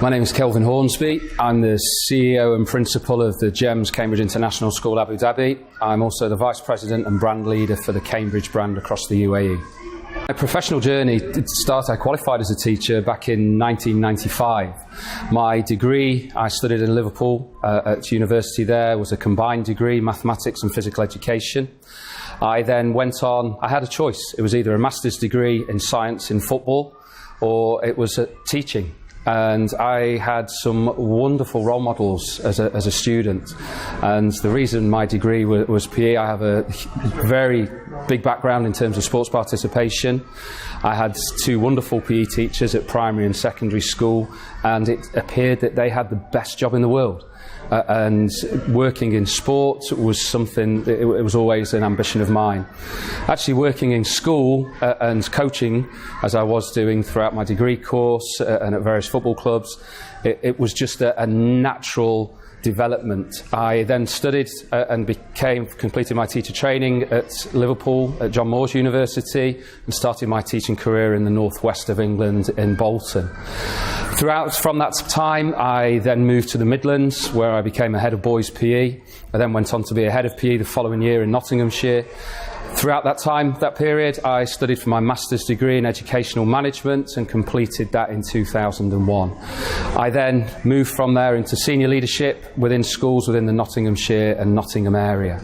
My name is Kelvin Hornsby. I'm the CEO and principal of the GEMS Cambridge International School Abu Dhabi. I'm also the Vice President and brand leader for the Cambridge brand across the UAE. My professional journey did start, I qualified as a teacher back in 1995. My degree, I studied in Liverpool at university there, was a combined degree, mathematics and physical education. I then went on, I had a choice. It was either a master's degree in science in football or it was teaching. And I had some wonderful role models as a student. And the reason my degree was PE, I have a very big background in terms of sports participation. I had two wonderful PE teachers at primary and secondary school, and it appeared that they had the best job in the world. And working in sport was something, it was always an ambition of mine. Actually working in school and coaching, as I was doing throughout my degree course and at various football clubs, it was just a natural development. I then studied and completed my teacher training at Liverpool, at John Moores University, and started my teaching career in the northwest of England in Bolton. From that time, I then moved to the Midlands, where I became a head of boys PE. I then went on to be a head of PE the following year in Nottinghamshire. Throughout that period, I studied for my master's degree in educational management and completed that in 2001. I then moved from there into senior leadership within schools within the Nottinghamshire and Nottingham area.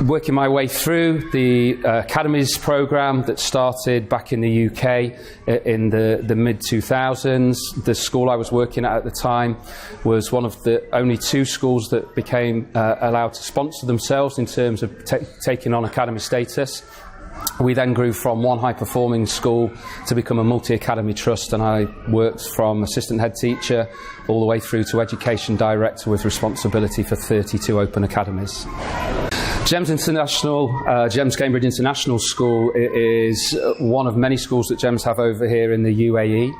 Working my way through the academies programme that started back in the UK in the mid-2000s. The school I was working at the time was one of the only two schools that became allowed to sponsor themselves in terms of taking on academy status. We then grew from one high-performing school to become a multi-academy trust, and I worked from assistant head teacher all the way through to education director with responsibility for 32 open academies. GEMS Cambridge International School is one of many schools that GEMS have over here in the UAE.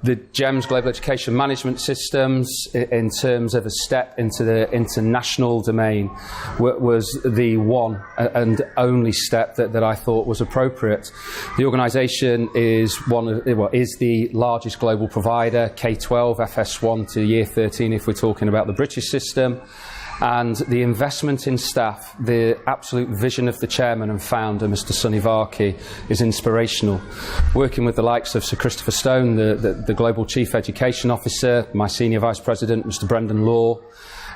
The GEMS Global Education Management Systems, in terms of a step into the international domain, was the one and only step that I thought was appropriate. The organisation is the largest global provider, K-12, FS1 to year 13 if we're talking about the British system. And the investment in staff, the absolute vision of the chairman and founder, Mr. Sunny Varkey, is inspirational. Working with the likes of Sir Christopher Stone, the Global Chief Education Officer, my Senior Vice President, Mr. Brendan Law,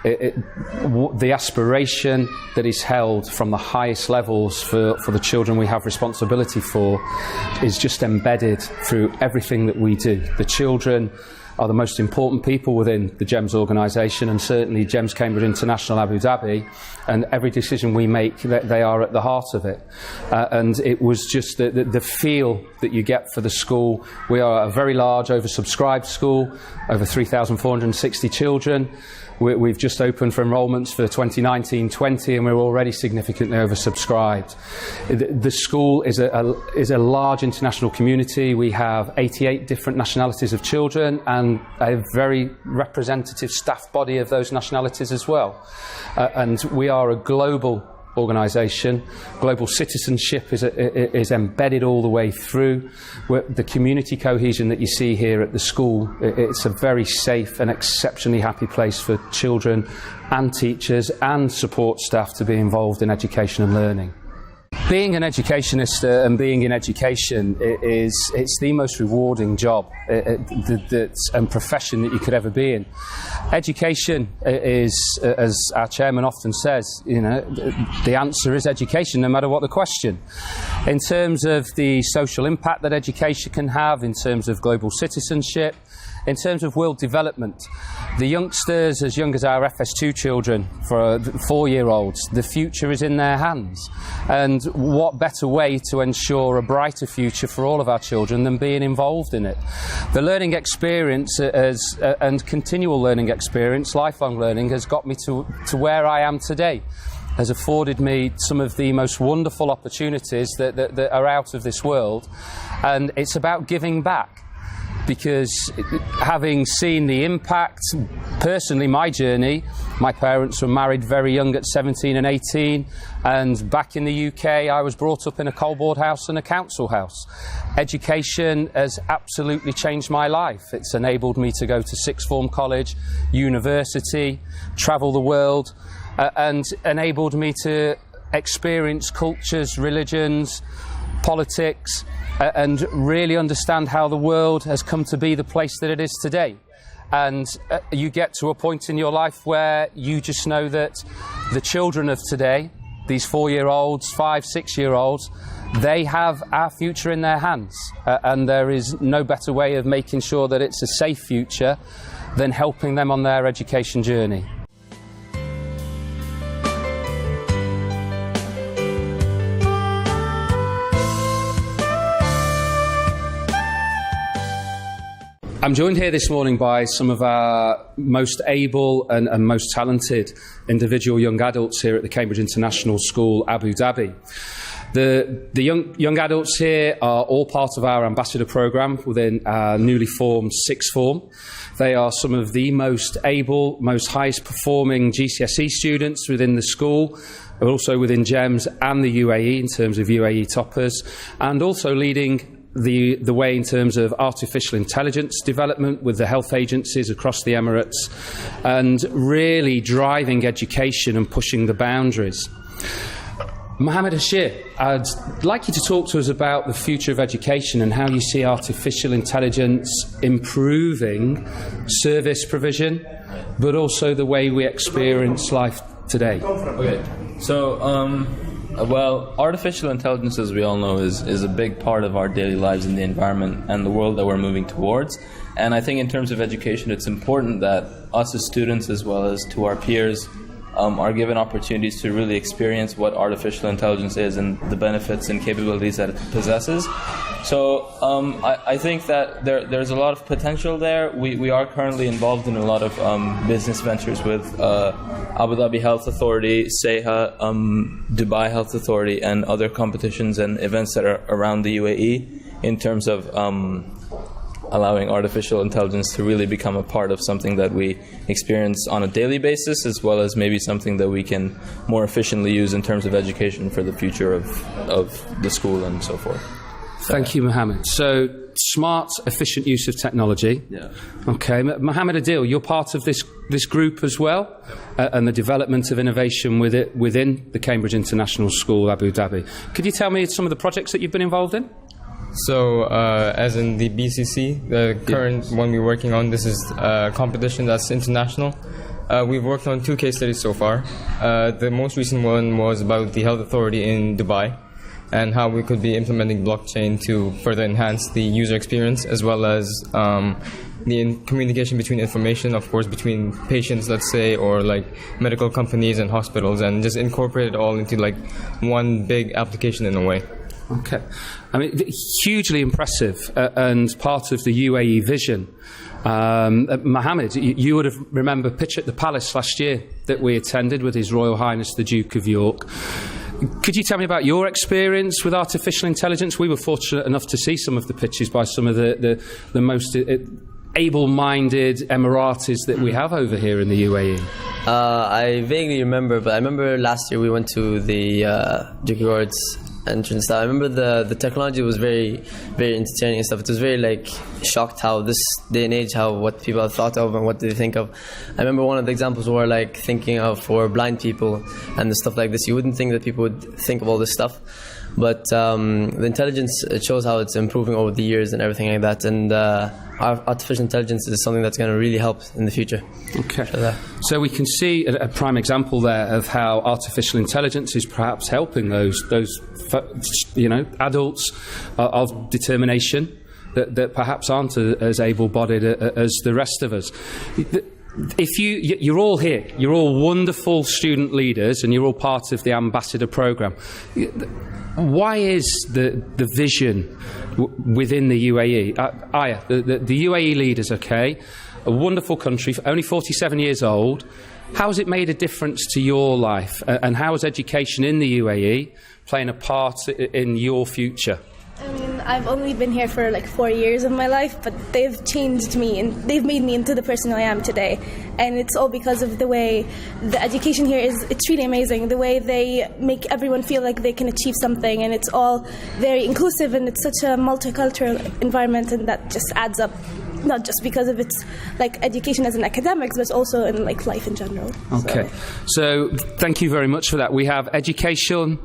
the aspiration that is held from the highest levels for the children we have responsibility for is just embedded through everything that we do. The children are the most important people within the GEMS organisation, and certainly GEMS Cambridge International Abu Dhabi, and every decision we make, they are at the heart of it. And it was just the feel that you get for the school. We are a very large oversubscribed school, over 3,460 children. We've just opened for enrolments for 2019-20, and we're already significantly oversubscribed. The school is a large international community. We have 88 different nationalities of children and a very representative staff body of those nationalities as well. And we are a global organisation. Global citizenship is embedded all the way through. The community cohesion that you see here at the school, it's a very safe and exceptionally happy place for children and teachers and support staff to be involved in education and learning. Being an educationist and being in education it's the most rewarding job and profession that you could ever be in. Education is, as our chairman often says, the answer is education, no matter what the question. In terms of the social impact that education can have, in terms of global citizenship, in terms of world development, the youngsters as young as our FS2 children, for 4-year-olds, the future is in their hands. And what better way to ensure a brighter future for all of our children than being involved in it? The learning experience and continual learning experience, lifelong learning, has got me to where I am today, has afforded me some of the most wonderful opportunities that are out of this world. And it's about giving back. because having seen the impact, personally my journey, my parents were married very young at 17 and 18, and back in the UK I was brought up in a coalboard house and a council house. Education has absolutely changed my life. It's enabled me to go to sixth form college, university, travel the world, and enabled me to experience cultures, religions, politics, and really understand how the world has come to be the place that it is today. And you get to a point in your life where you just know that the children of today, these 4-year-olds, 5-, 6-year-olds, they have our future in their hands. And there is no better way of making sure that it's a safe future than helping them on their education journey. I'm joined here this morning by some of our most able and most talented individual young adults here at the Cambridge International School, Abu Dhabi. The young adults here are all part of our ambassador programme within our newly formed sixth form. They are some of the most able, most highest performing GCSE students within the school, but also within GEMS and the UAE in terms of UAE toppers, and also leading the way in terms of artificial intelligence development with the health agencies across the Emirates, and really driving education and pushing the boundaries. Mohammed Hashir, I'd like you to talk to us about the future of education and how you see artificial intelligence improving service provision, but also the way we experience life today. Okay. So, well, artificial intelligence, as we all know, is a big part of our daily lives in the environment and the world that we're moving towards. And I think in terms of education, it's important that us as students, as well as to our peers, are given opportunities to really experience what artificial intelligence is and the benefits and capabilities that it possesses. So I think that there's a lot of potential there. We are currently involved in a lot of business ventures with Abu Dhabi Health Authority, SEHA, Dubai Health Authority, and other competitions and events that are around the UAE in terms of allowing artificial intelligence to really become a part of something that we experience on a daily basis, as well as maybe something that we can more efficiently use in terms of education for the future of the school and so forth. Thank you, Mohammed. So, smart, efficient use of technology. Yeah. Okay, Mohammed Adil, you're part of this group as well, and the development of innovation within the Cambridge International School, Abu Dhabi. Could you tell me some of the projects that you've been involved in? So, as in the BCC, the current one we're working on, this is a competition that's international. We've worked on 2 case studies so far. The most recent one was about the health authority in Dubai and how we could be implementing blockchain to further enhance the user experience, as well as the communication between information, of course, between patients, let's say, or like medical companies and hospitals, and just incorporate it all into like one big application in a way. Okay. I mean, hugely impressive and part of the UAE vision. Mohammed, you would have remembered Pitch at the Palace last year that we attended with His Royal Highness the Duke of York. Could you tell me about your experience with artificial intelligence? We were fortunate enough to see some of the pitches by some of the most able-minded Emiratis that we have over here in the UAE. I vaguely remember, but I remember last year we went to the Duke of York's entrance. I remember the technology was very, very entertaining and stuff. It was very like shocked how this day and age, how what people have thought of and what they think of. I remember one of the examples were like thinking of for blind people and the stuff like this. You wouldn't think that people would think of all this stuff, but the intelligence, it shows how it's improving over the years and everything like that. And artificial intelligence is something that's going to really help in the future. Okay. So we can see a prime example there of how artificial intelligence is perhaps helping those adults of determination that perhaps aren't as able-bodied as the rest of us. If you're all here, you're all wonderful student leaders, and you're all part of the ambassador programme. Why is the vision within the UAE? Aya, the UAE leaders, okay, a wonderful country, only 47 years old. How has it made a difference to your life, and how is education in the UAE playing a part in your future? I mean, I've only been here for like 4 years of my life, but they've changed me and they've made me into the person I am today. And it's all because of the way the education here is. It's really amazing, the way they make everyone feel like they can achieve something, and it's all very inclusive, and it's such a multicultural environment, and that just adds up. Not just because of its like education as an academics, but also in like life in general. Okay, so thank you very much for that. We have education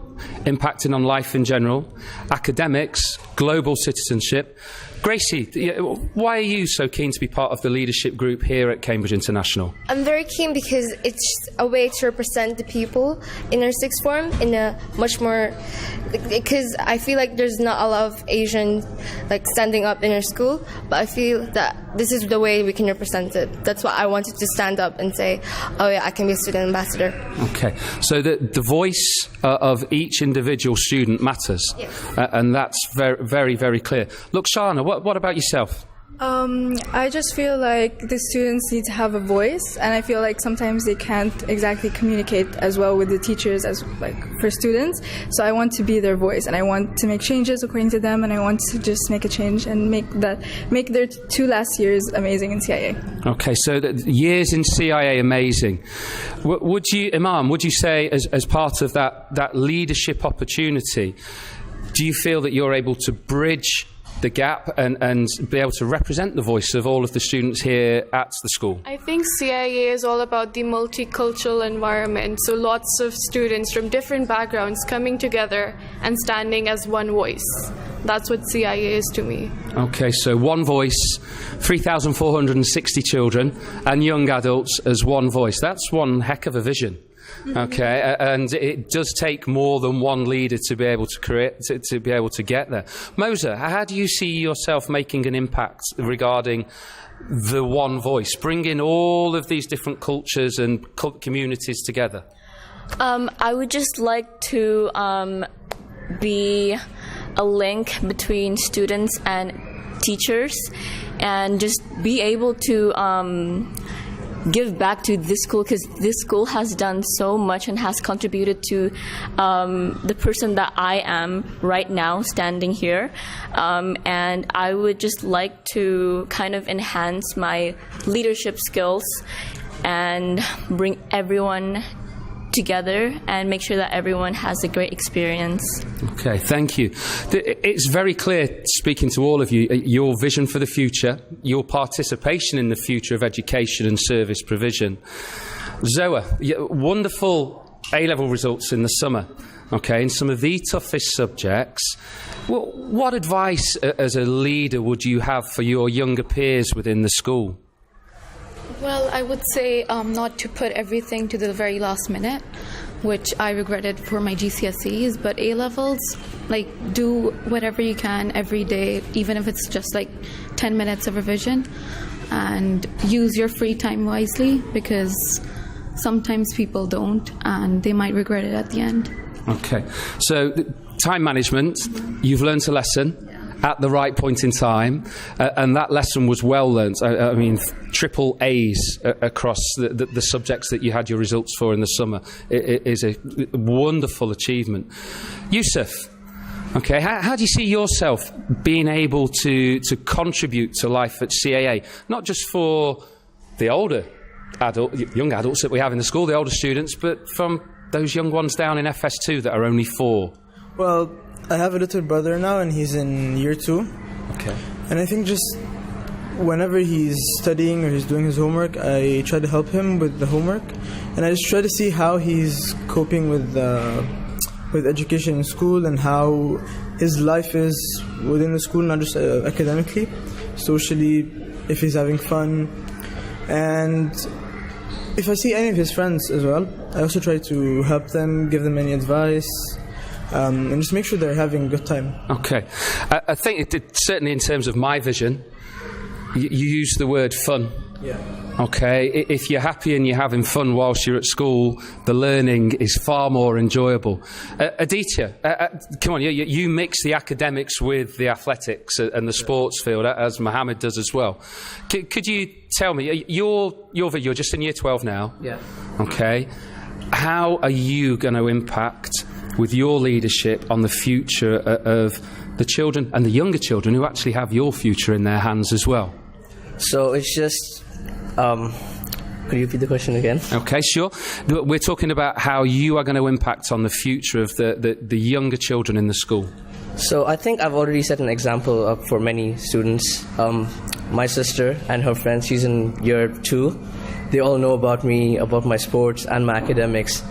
impacting on life in general, academics, global citizenship. Gracie, why are you so keen to be part of the leadership group here at Cambridge International? I'm very keen because it's a way to represent the people in our sixth form in a much more, because I feel like there's not a lot of Asians like standing up in our school, but I feel that this is the way we can represent it. That's why I wanted to stand up and say, oh yeah, I can be a student ambassador. Okay, so the voice of each individual student matters. Yes. And that's very, very, very clear. Look, Shana, what about yourself? I just feel like the students need to have a voice, and I feel like sometimes they can't exactly communicate as well with the teachers as like for students. So I want to be their voice, and I want to make changes according to them, and I want to just make a change and make their 2 last years amazing in CIA. Okay, so the years in CIA amazing. Would you, Imam, would you say as part of that leadership opportunity, do you feel that you're able to bridge the gap and be able to represent the voice of all of the students here at the school? I think CIA is all about the multicultural environment, so lots of students from different backgrounds coming together and standing as one voice. That's what CIA is to me. Okay, so one voice, 3,460 children and young adults as one voice. That's one heck of a vision. Okay, and it does take more than one leader to be able to create, to be able to get there. Moza, how do you see yourself making an impact regarding the one voice, bringing all of these different cultures and communities together? I would just like to be a link between students and teachers, and just be able to give back to this school, because this school has done so much and has contributed to the person that I am right now standing here, and I would just like to kind of enhance my leadership skills and bring everyone together and make sure that everyone has a great experience. Okay, thank you. It's very clear, speaking to all of you, your vision for the future, your participation in the future of education and service provision. Zoa, wonderful A-level results in the summer, okay, in some of the toughest subjects. What advice as a leader would you have for your younger peers within the school? Well, I would say not to put everything to the very last minute, which I regretted for my GCSEs, but A-levels, like, do whatever you can every day, even if it's just like 10 minutes of revision, and use your free time wisely, because sometimes people don't, and they might regret it at the end. Okay, so time management, you've learned a lesson at the right point in time, and that lesson was well learnt. I mean, triple A's across the subjects that you had your results for in the summer. It is a wonderful achievement. Yusuf, okay, how do you see yourself being able to contribute to life at CAA, not just for the older young adults that we have in the school, the older students, but from those young ones down in FS2 that are only 4? Well, I have a little brother now, and he's in year 2. Okay. And I think just whenever he's studying or he's doing his homework, I try to help him with the homework, and I just try to see how he's coping with education in school, and how his life is within the school, not just academically, socially, if he's having fun. And if I see any of his friends as well, I also try to help them, give them any advice, and just make sure they're having a good time. Okay. I think certainly in terms of my vision, you use the word fun. Yeah. Okay. If you're happy and you're having fun whilst you're at school, the learning is far more enjoyable. Aditya, come on, you mix the academics with the athletics and the sports field, as Mohammed does as well. Could you tell me, you're just in year 12 now? Yeah. Okay. How are you going to impact with your leadership on the future of the children and the younger children who actually have your future in their hands as well? So it's just, could you repeat the question again? Okay, sure. We're talking about how you are going to impact on the future of the younger children in the school. So I think I've already set an example up for many students. My sister and her friends, she's in year 2. They all know about me, about my sports and my academics.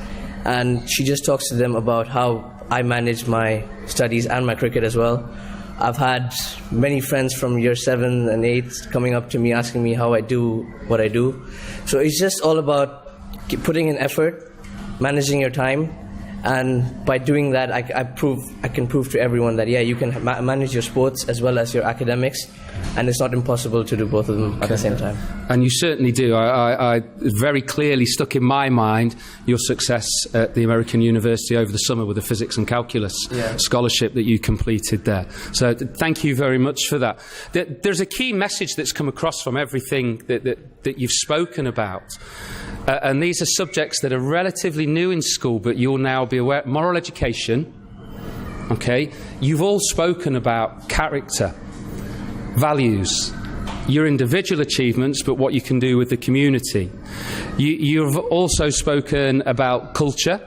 And she just talks to them about how I manage my studies and my cricket as well. I've had many friends from year 7 and 8 coming up to me asking me how I do what I do. So it's just all about putting in effort, managing your time, and by doing that I can prove to everyone that you can manage your sports as well as your academics, and it's not impossible to do both of them at the same time. And you certainly do. I very clearly stuck in my mind your success at the American University over the summer with the physics and calculus scholarship that you completed there. So thank you very much for that. There's a key message that's come across from everything that you've spoken about. And these are subjects that are relatively new in school, but you'll now be aware. Moral education, okay? You've all spoken about character, values, your individual achievements, but what you can do with the community. You've also spoken about culture,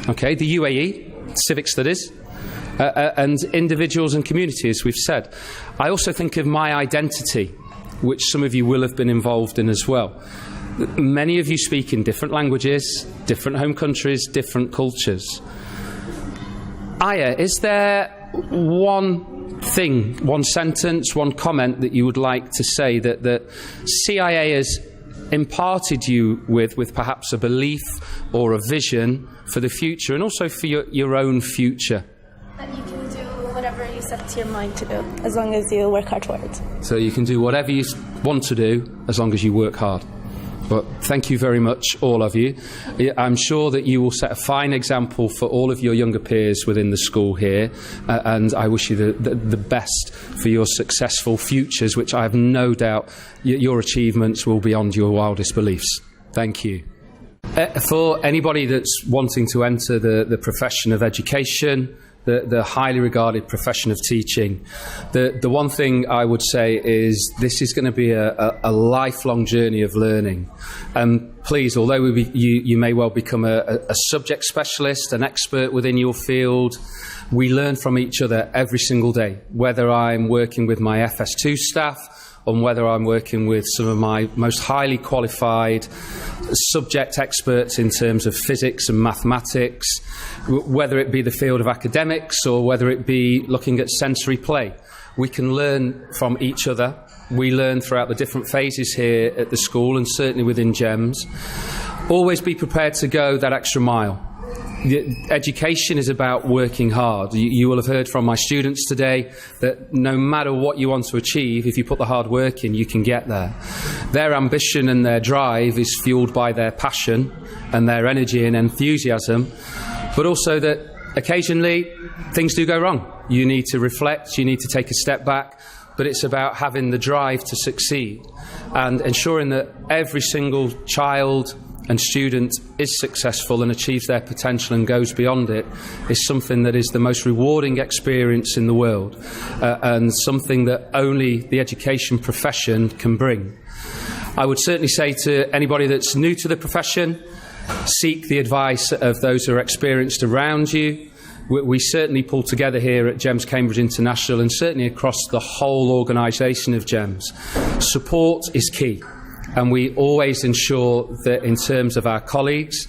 okay? The UAE, civic studies, and individuals and community, as we've said. I also think of my identity, which some of you will have been involved in as well. Many of you speak in different languages, different home countries, different cultures. Aya, is there one thing, one sentence, one comment that you would like to say that CIA has imparted you with perhaps a belief or a vision for the future, and also for your own future? That you can do whatever you set your mind to do, as long as you work hard for it. So you can do whatever you want to do, as long as you work hard. But thank you very much, all of you. I'm sure that you will set a fine example for all of your younger peers within the school here, and I wish you the best for your successful futures, which I have no doubt your achievements will be beyond your wildest beliefs. Thank you. For anybody that's wanting to enter the profession of education, the highly regarded profession of teaching, the one thing I would say is this is going to be a lifelong journey of learning. Please, although you may well become a subject specialist, an expert within your field, we learn from each other every single day, whether I'm working with my FS2 staff, on whether I'm working with some of my most highly qualified subject experts in terms of physics and mathematics, whether it be the field of academics or whether it be looking at sensory play. We can learn from each other. We learn throughout the different phases here at the school, and certainly within GEMS. Always be prepared to go that extra mile. Education is about working hard. You will have heard from my students today that no matter what you want to achieve, if you put the hard work in, you can get there. Their ambition and their drive is fueled by their passion and their energy and enthusiasm, but also that occasionally things do go wrong. You need to reflect, you need to take a step back, but it's about having the drive to succeed and ensuring that every single child and student is successful and achieves their potential and goes beyond it is something that is the most rewarding experience in the world, and something that only the education profession can bring. I would certainly say to anybody that's new to the profession, seek the advice of those who are experienced around you. We certainly pull together here at GEMS Cambridge International, and certainly across the whole organisation of GEMS. Support is key. And we always ensure that in terms of our colleagues,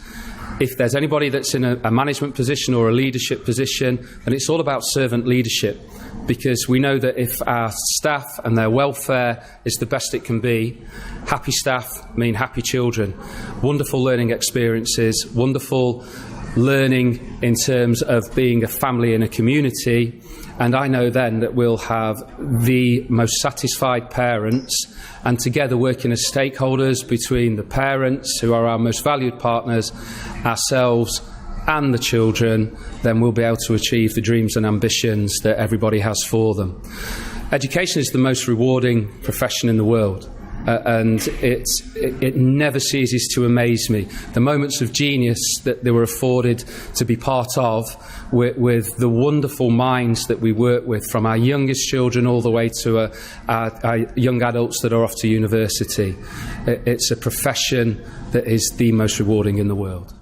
if there's anybody that's in a management position or a leadership position, then it's all about servant leadership, because we know that if our staff and their welfare is the best it can be, happy staff mean happy children, wonderful learning experiences, wonderful learning in terms of being a family and a community, and I know then that we'll have the most satisfied parents, and together working as stakeholders between the parents, who are our most valued partners, ourselves and the children, then we'll be able to achieve the dreams and ambitions that everybody has for them. Education is the most rewarding profession in the world. and it never ceases to amaze me. The moments of genius that they were afforded to be part of, with the wonderful minds that we work with, from our youngest children all the way to our young adults that are off to university. It's a profession that is the most rewarding in the world.